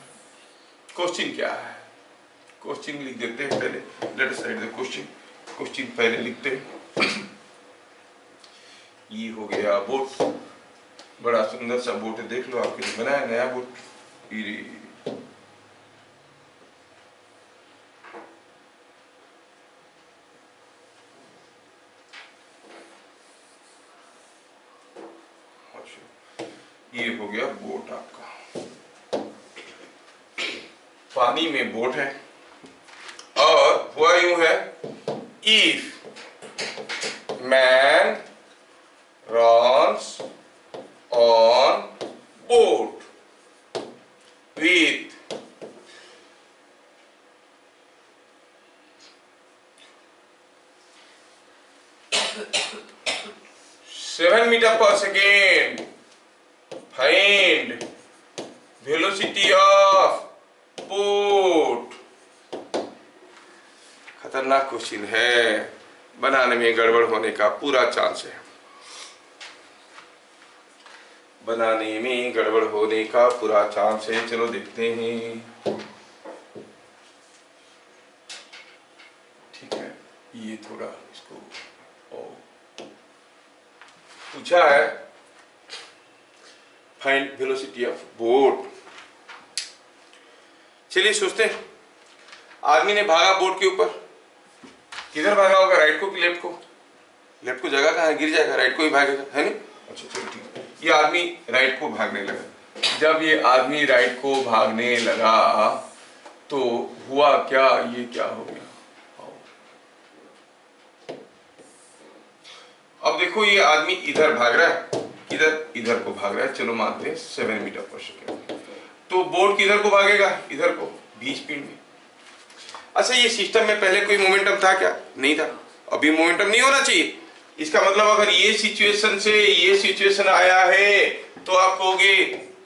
क्वेश्चन क्या है? क्वेश्चन लिख देते हैं पहले। Let us right the question. Question पहले लिखते हैं। ये हो गया बोट, बड़ा सुंदर सा बोट है, देख लो आपके लिए बनाया नया बोट। ये हो गया बोट आपका, पानी में बोट है और हुआ यूं है, if man runs on boat with 7 meter per second, find velocity of boat। खतरनाक क्वेश्चन है, बनाने में गड़बड़ होने का पूरा चांस है। बनाने में गड़बड़ होने का पूरा चांस है। चलो देखते हैं। ये थोड़ा इसको पूछा है फाइंड वेलोसिटी ऑफ बोट। चलिए सोचते हैं, आदमी ने भागा बोट के ऊपर, किधर भागा होगा, राइट को कि लेफ्ट को? लेफ्ट को जगह कहाँ है, गिर जाएगा, राइट को ही भागेगा, है नहीं? अच्छा चलो ठीक है, ये आदमी राइट को भागने लगा। जब ये आदमी राइट को भागने लगा तो हुआ क्या, ये क्या हो गया? अब देखो ये आदमी इधर भाग रहा है, इधर को भाग रहा है, चलो मानते हैं 7 मीटर पर सेकेंड। तो बोट किधर को भागेगा, इधर को, v स्पीड में। अच्छा ये सिस्टम में पहले कोई मोमेंटम था क्या? नहीं था, अभी मोमेंटम नहीं होना चाहिए। इसका मतलब अगर ये सिचुएशन से ये सिचुएशन आया है तो आप कहोगे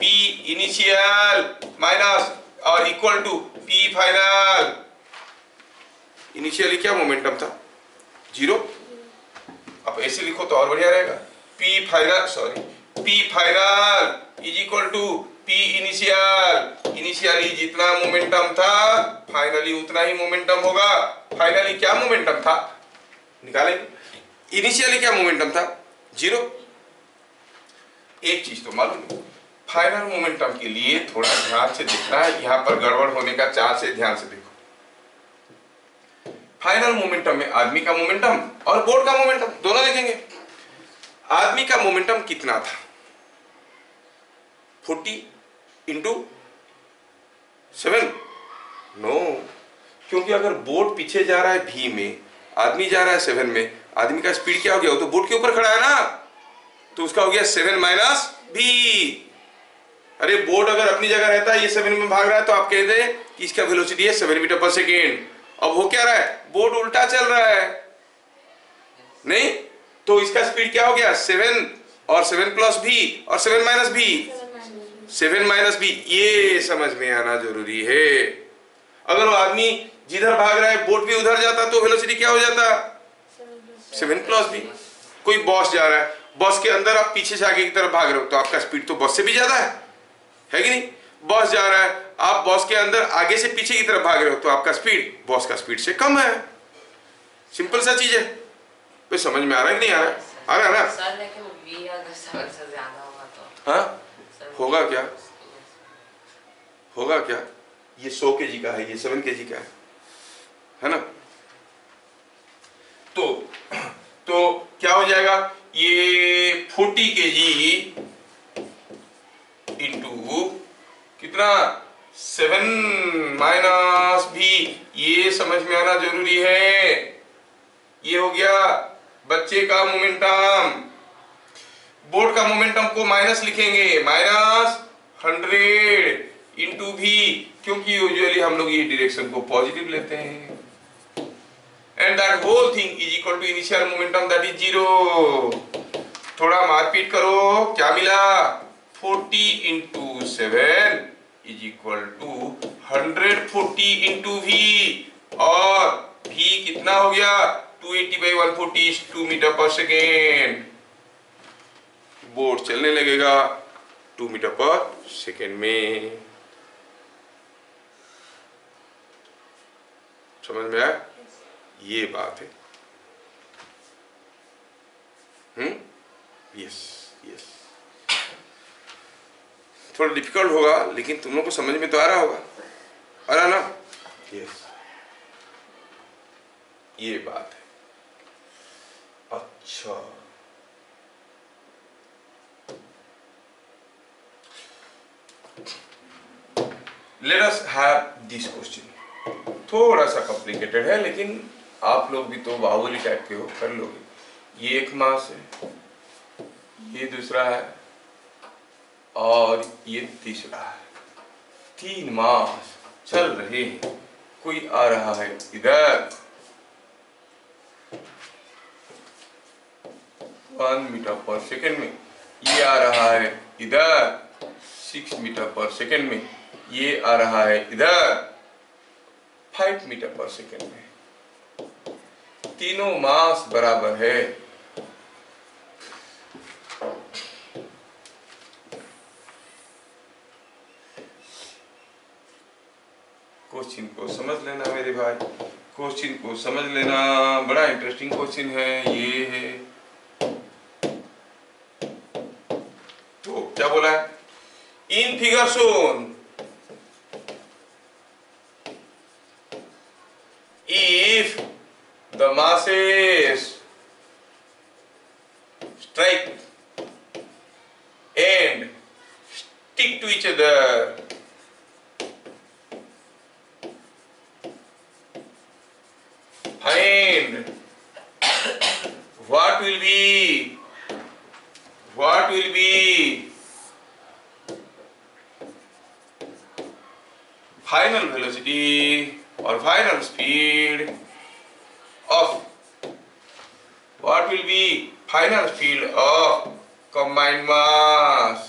p इनिशियल माइनस और equal to p final. Initially क्या मोमेंटम था? 0। आप ऐसे लिखो तो और बढ़िया रहेगा, p final is equal to p initial. Initially जितना मोमेंटम था फाइनली उतना ही मोमेंटम होगा। फाइनली क्या मोमेंटम था निकालेंगे, इनिशियली क्या मोमेंटम था? 0। एक चीज तो मालूम है, फाइनल मोमेंटम के लिए थोड़ा ध्यान से देखना है, यहां पर गड़बड़ होने का चांस है, ध्यान से देखो। फाइनल मोमेंटम में आदमी का मोमेंटम और बोट का मोमेंटम दोनों देखेंगे। आदमी का मोमेंटम कितना था? 40 इंटू 7? नो, क्योंकि अगर बोट पीछे जा रहा है v में, आदमी जा रहा है 7 में, आदमी का स्पीड क्या हो गया? वो तो बोट के ऊपर खड़ा है ना, तो उसका हो गया 7 माइनस v। अरे बोट अगर अपनी जगह रहता है, ये 7 में भाग रहा है, तो आप कहते हैं कि इसका वेलोसिटी है 7 मीटर पर सेकेंड। अब हो क्या रहा है, बोट उल्टा चल रहा है, नहीं? तो इसका स्पीड क्या हो गया? 7 और 7 प्लस v और 7 माइनस v, 7 माइनस v। ये समझ में आना जरूरी है। अगर वो आदमी जिधर भाग रहा है बोट भी उधर जाता तो वेलोसिटी क्या हो जाता? 7 प्लस v। कोई बस जा रहा है, बस के अंदर आप पीछे से आगे की तरफ भाग रहे हो तो आपका स्पीड तो बस से भी ज्यादा है कि नहीं? बस जा रहा है, आप बस के अंदर आगे से पीछे की तरफ भाग रहे हो तो आपका स्पीड बस का स्पीड से कम है। सिंपल सा चीज है। तो समझ में आ रहा है कि नहीं आ रहा है? आ रहा है ना सर? लेकिन v अगर 7 से ज्यादा होगा तो हाँ होगा क्या? होगा क्या? ये 100 kg का है, ये 7 kg का है ना? तो क्या हो जाएगा? ये 40 kg इंटू कितना? 7 माइनस v। ये समझ में आना जरूरी है। ये हो गया बच्चे का मोमेंटम। बोर्ड का मोमेंटम को माइनस लिखेंगे, माइनस 100 इंटू v, क्योंकि यूजुअली हम लोग ये डायरेक्शन को पॉजिटिव लेते हैं। And that whole thing is equal to initial momentum that is 0। थोड़ा मारपीट करो, क्या मिला? 40 into 7 is equal to 140 into v, और v कितना हो गया? 280/140 is 2 मीटर पर सेकेंड। बोट चलने लगेगा 2 मीटर पर सेकेंड में। समझ में आया? ये बात है। यस यस, थोड़ा डिफिकल्ट होगा लेकिन तुम लोग को समझ में तो आ रहा होगा, आ रहा ना? यस, ये बात है। अच्छा let us have this question. थोड़ा सा कॉम्प्लिकेटेड है लेकिन आप लोग भी तो बाहुबली टाइप के हो, कर लोगे। ये एक मास है, ये दूसरा है और ये तीसरा है। 3 मास चल रहे हैं। कोई आ रहा है इधर 1 मीटर पर सेकेंड में, ये आ रहा है इधर 6 मीटर पर सेकेंड में, ये आ रहा है इधर 5 मीटर पर सेकेंड में। तीनों मास बराबर है। क्वेश्चन को समझ लेना मेरे भाई, क्वेश्चन को समझ लेना, बड़ा इंटरेस्टिंग क्वेश्चन है ये है। तो क्या बोला है? इन figure shown if the masses strike and stick to each other, find what will be final velocity or final speed of combined mass.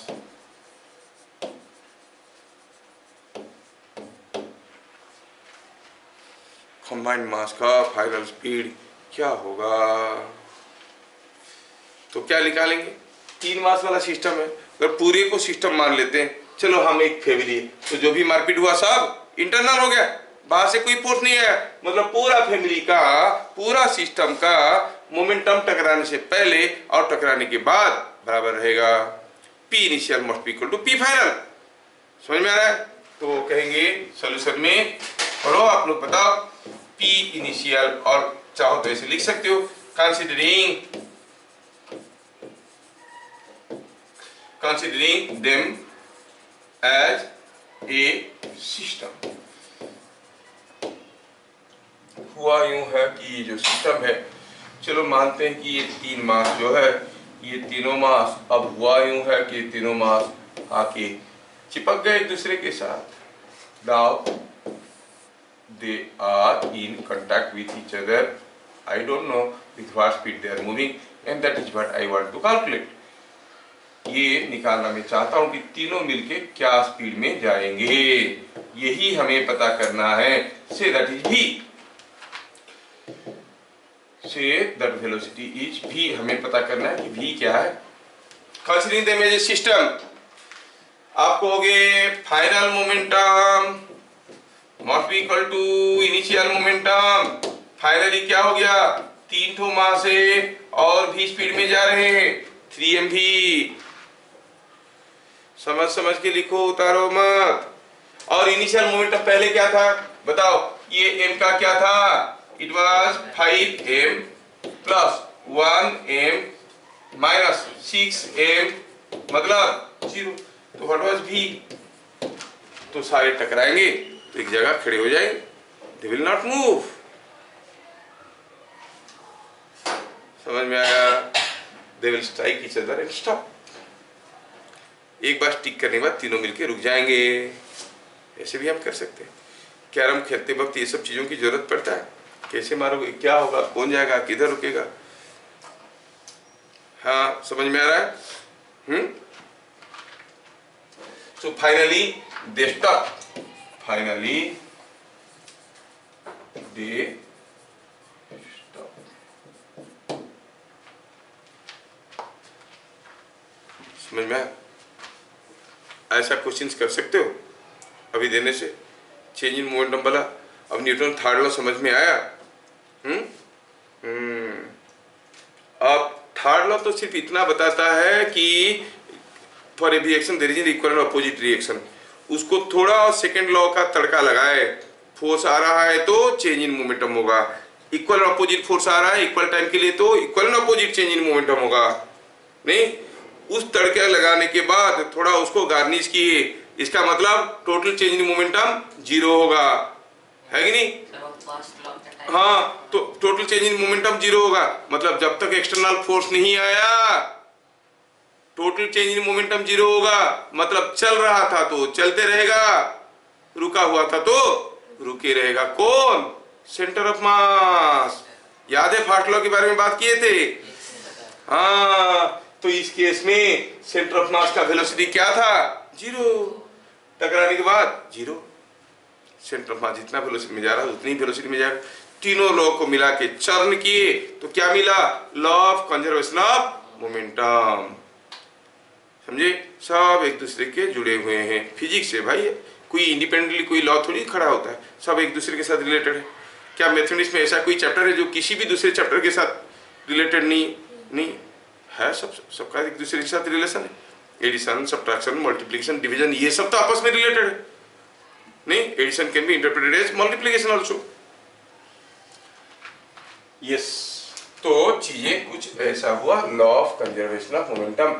Combined mass का फाइनल स्पीड क्या होगा? तो क्या निकालेंगे? 3 मास वाला सिस्टम है, अगर पूरे को सिस्टम मान लेते हैं, चलो हम एक फैमिली है, तो जो भी मारपीट हुआ सब इंटरनल हो गया, बाहर से कोई फोर्स नहीं आया, मतलब पूरा फैमिली का, पूरा सिस्टम का मोमेंटम टकराने से पहले और टकराने के बाद बराबर रहेगा P initial must be equal to P final. समझ में आ रहा है? तो कहेंगे सॉल्यूशन में पढ़ो आप लोग, बताओ P इनिशियल, और चाहो तो ऐसे लिख सकते हो, considering them as a system। हुआ यूं है कि ये जो सिस्टम है, चलो मानते हैं कि ये 3 मास जो है, ये तीनों मास अब हुआ यूं है कि तीनों मास आके चिपक गए एक दूसरे के साथ। Now they are in contact with each other. I don't know with what speed they are moving, and that is what I want to calculate. ये निकालना मैं चाहता हूं कि तीनों मिलके क्या स्पीड में जाएंगे, यही हमें पता करना है। Say that is v, say that velocity is v, हमें पता करना है कि v क्या है। Considering them as a system, आप कहोगे final momentum must be equal to initial momentum. Finally क्या हो गया? 3 ठो मास है और v स्पीड में जा रहे हैं, 3mv। समझ के लिखो, उतारो मत। और इनिशियल मोमेंटम पहले क्या था बताओ? ये m का क्या था? It was 5m plus 1m minus 6m, मतलब 0। तो व्हाट वाज v? तो सारे टकराएंगे तो एक जगह खड़े हो जाएंगे, दे विल नॉट मूव। समझ में आया? They will strike each other and stop. एक बार स्टिक करने के बाद तीनों मिलके रुक जाएंगे। ऐसे भी हम कर सकते हैं। कैरम खेलते वक्त ये सब चीजों की जरूरत पड़ता है। कैसे मारोगे, क्या होगा, कौन जाएगा, किधर रुकेगा? हाँ, समझ में आ रहा है? So finally they stop. Finally they stop. समझ में आया? ऐसा क्वेश्चंस कर सकते हो अभी देने से, चेंज इन मोमेंटम वाला। अब न्यूटन थर्ड लॉ समझ में आया? अब थर्ड लॉ तो सिर्फ इतना बताता है कि for a reaction there is an equal and opposite reaction. उसको थोड़ा और सेकंड लॉ का तड़का लगाए। फोर्स आ रहा है तो चेंज इन मोमेंटम होगा, इक्वल और अपोजिट फोर्स आ रहा है इक्वल टाइम के लिए तो equal and opposite change in momentum होगा। नहीं, उस तड़के लगाने के बाद थोड़ा उसको गार्निश किए, इसका मतलब टोटल चेंज इन मोमेंटम 0 होगा, है कि नहीं? हाँ, तो टोटल चेंज इन मोमेंटम 0 होगा, मतलब जब तक एक्सटर्नल फोर्स नहीं आया टोटल चेंज इन मोमेंटम 0 होगा। मतलब चल रहा था तो चलते रहेगा, रुका हुआ था तो रुके रहेगा। कौन? Centre of mass. याद है फर्स्ट लॉ के बारे में बात किए थे? हाँ, तो इस केस में सेंटर ऑफ मास का वेलोसिटी क्या था? 0। टकराने के बाद 0। सेंटर ऑफ मास जितना वेलोसिटी में जा रहा है उतनी वेलोसिटी में जाएगा। तीनों लॉ को मिला के चर्न किए तो क्या मिला? Law of conservation of momentum. समझे? सब एक दूसरे के जुड़े हुए हैं। फिजिक्स है भाई, कोई इंडिपेंडेंटली कोई लॉ थोड़ी खड़ा होता है, सब एक दूसरे के साथ रिलेटेड है। क्या मैथमेटिक्स में ऐसा कोई चैप्टर है जो किसी भी दूसरे चैप्टर के साथ रिलेटेड नहीं है? सबका एक दूसरे के साथ रिलेशन है। एडिशन, सब्ट्रैक्शन, मल्टीप्लिकेशन, डिवीजन, ये सब तो आपस में रिलेटेड है। नहीं, addition can be interpreted as multiplication also. Yes, तो चीजें कुछ ऐसा हुआ। Law of conservation of momentum.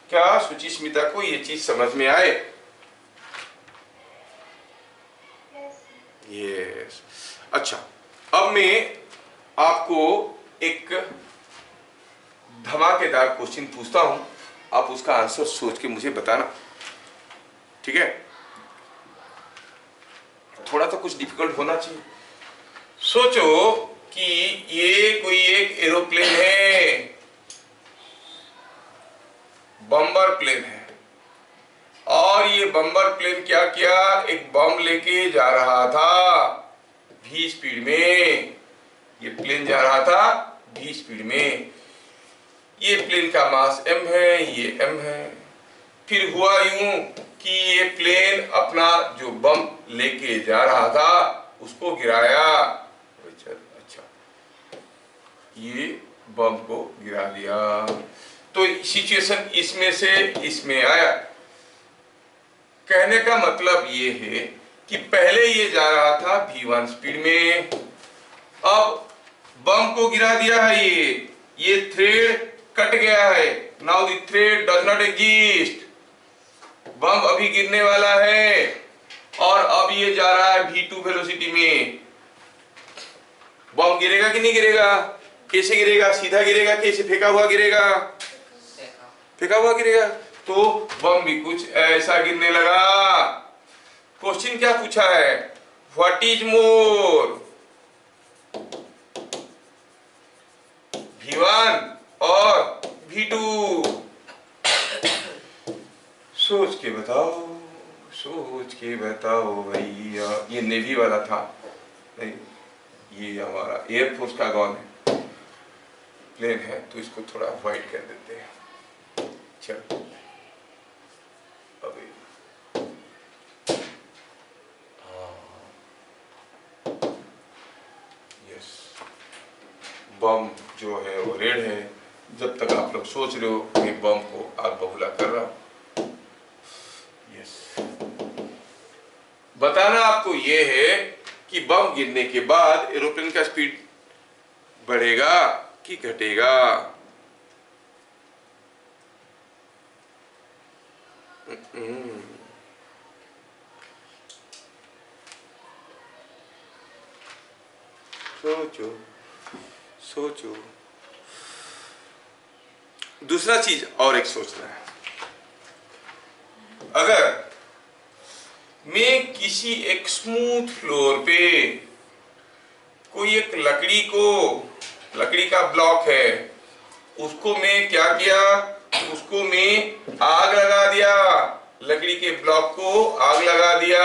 क्या सुचिस्मिता को ये चीज समझ में आए? यस। अच्छा, अब मैं आपको एक धमाकेदार क्वेश्चन पूछता हूं, आप उसका आंसर सोच के मुझे बताना, ठीक है? थोड़ा तो कुछ डिफिकल्ट होना चाहिए। सोचो कि ये कोई एक एरोप्लेन है, बम्बर प्लेन है, और ये बम्बर प्लेन क्या किया, एक बम लेके जा रहा था v स्पीड में। ये प्लेन जा रहा था v स्पीड में। ये प्लेन का मास m है, ये m है। फिर हुआ यूं कि ये प्लेन अपना जो बम लेके जा रहा था उसको गिराया। अच्छा, ये बम को गिरा दिया, तो सिचुएशन इसमें से इसमें आया। कहने का मतलब ये है कि पहले ये जा रहा था v1 स्पीड में, अब बम को गिरा दिया है, ये थ्रेड कट गया है। Now the thread does not exist. Bomb अभी गिरने वाला है और अब ये जा रहा है v2 वेलोसिटी में। बम गिरेगा कि नहीं गिरेगा? कैसे गिरेगा? सीधा गिरेगा, कैसे फेंका हुआ गिरेगा? फेंका हुआ गिरेगा। तो बम भी कुछ ऐसा गिरने लगा। क्वेश्चन क्या पूछा है? व्हाट इज मोर, v1 और v2? सोच के बताओ, सोच के बताओ भैया। ये नेवी वाला था, नहीं, ये हमारा एयरफोर्स का गन है, प्लेन है, तो इसको थोड़ा अवॉइड कर देते हैं। चलो अभी यस, बम जो है वो रेड है। जब तक आप लोग सोच रहे हो मैं बम को आग बबूला कर रहा हूं। बताना आपको ये है कि बम गिरने के बाद एरोप्लेन का स्पीड बढ़ेगा कि घटेगा? सोचो सोचो। दूसरा चीज और एक सोचना है। अगर मैं किसी एक स्मूथ फ्लोर पे कोई एक लकड़ी का ब्लॉक है, उसको मैं क्या किया, उसको मैं आग लगा दिया, लकड़ी के ब्लॉक को आग लगा दिया,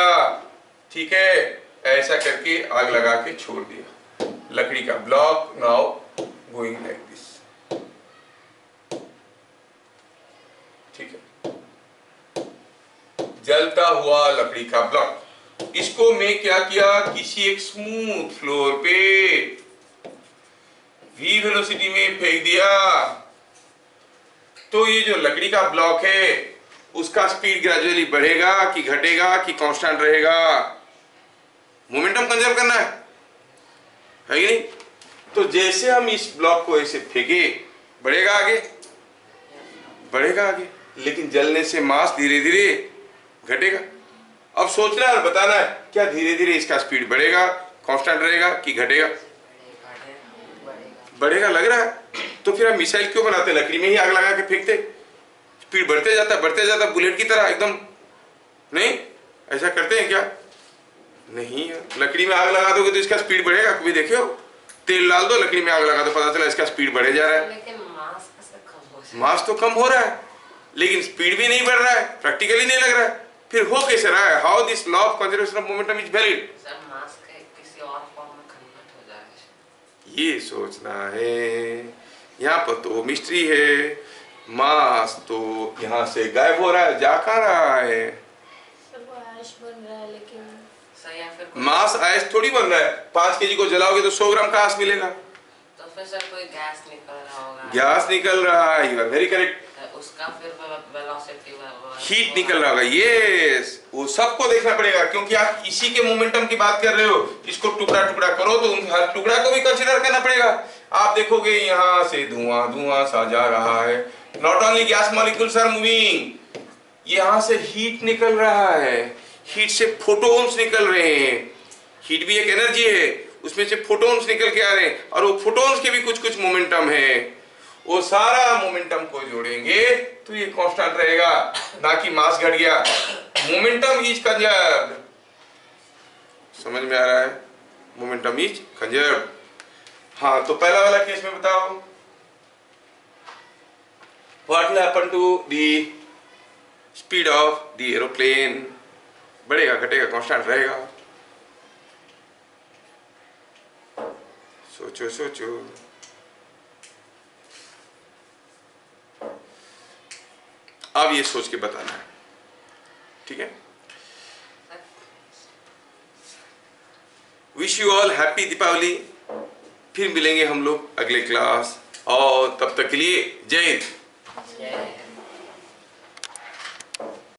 ठीक है? ऐसा करके आग लगा के छोड़ दिया। लकड़ी का block now going like this, ठीक है? जलता हुआ लकड़ी का ब्लॉक, इसको मैं क्या किया, किसी एक स्मूथ फ्लोर पे v वेलोसिटी में फेंक दिया। तो ये जो लकड़ी का ब्लॉक है उसका स्पीड ग्रेजुअली बढ़ेगा कि घटेगा कि कांस्टेंट रहेगा? मोमेंटम कंजर्व करना है कि नहीं? तो जैसे हम इस ब्लॉक को ऐसे फेंके, बढ़ेगा आगे, बढ़ेगा आगे, लेकिन जलने से मास धीरे धीरे घटेगा। अब सोचना है और बताना है क्या धीरे धीरे इसका स्पीड बढ़ेगा, कांस्टेंट रहेगा कि घटेगा? बढ़ेगा लग रहा है। तो फिर हम मिसाइल क्यों बनाते? लकड़ी में ही आग लगा के फेंकते, स्पीड बढ़ते जाता बुलेट की तरह एकदम। नहीं, ऐसा करते हैं क्या? नहीं। लकड़ी में आग लगा दोगे तो इसका स्पीड बढ़ेगा? कभी देखे हो? तेल डाल दो, लकड़ी में आग लगा दो, पता चला इसका स्पीड बढ़े जा रहा है। मास तो कम हो रहा है लेकिन स्पीड भी नहीं बढ़ रहा है, प्रैक्टिकली नहीं लग रहा है। फिर हो कैसे रहा है? How this law of conservation of momentum is valid? ये सोचना है। यहाँ पर तो मिस्ट्री है। मास तो यहाँ से गायब हो रहा है, जा कहाँ रहा है? सब ऐश बन रहा है, लेकिन सर या फिर कोई मास आयस थोड़ी बन रहा है। 5 केजी को जलाओगे तो 100 ग्राम का आयस मिलेगा। तो फिर सर कोई गैस निकल रहा होगा। गैस निकल रहा है, यू आर वेरी करेक्ट। उसका फिर वेलोसिटी हीट निकल रहा होगा, यस। वो सबको देखना पड़ेगा क्योंकि आप इसी के मोमेंटम की बात कर रहे हो। इसको टुकड़ा टुकड़ा करो तो उन हर टुकड़ा को भी कंसीडर करना पड़ेगा। आप देखोगे यहाँ से धुआं धुआं सा जा रहा है, not only gas molecules are moving, यहाँ से हीट निकल रहा है, हीट से फोटोन्स निकल रहे हैं। हीट भी एक एनर्जी है, उसमें से फोटोन्स निकल के आ रहे हैं और वो फोटोन्स के भी कुछ कुछ मोमेंटम है। वो सारा मोमेंटम को जोड़ेंगे तो ये कांस्टेंट रहेगा, ना कि मास घट गया। Momentum is conserved. समझ में आ रहा है? Momentum is conserved. हाँ, तो पहला वाला केस में बताओ, what will happen to the speed of the aeroplane? बढ़ेगा, घटेगा, कांस्टेंट रहेगा? सोचो सोचो। अब ये सोच के बताना है, ठीक है? Wish you all happy Deepavali. फिर मिलेंगे हम लोग अगले क्लास, और तब तक के लिए जय हिंद।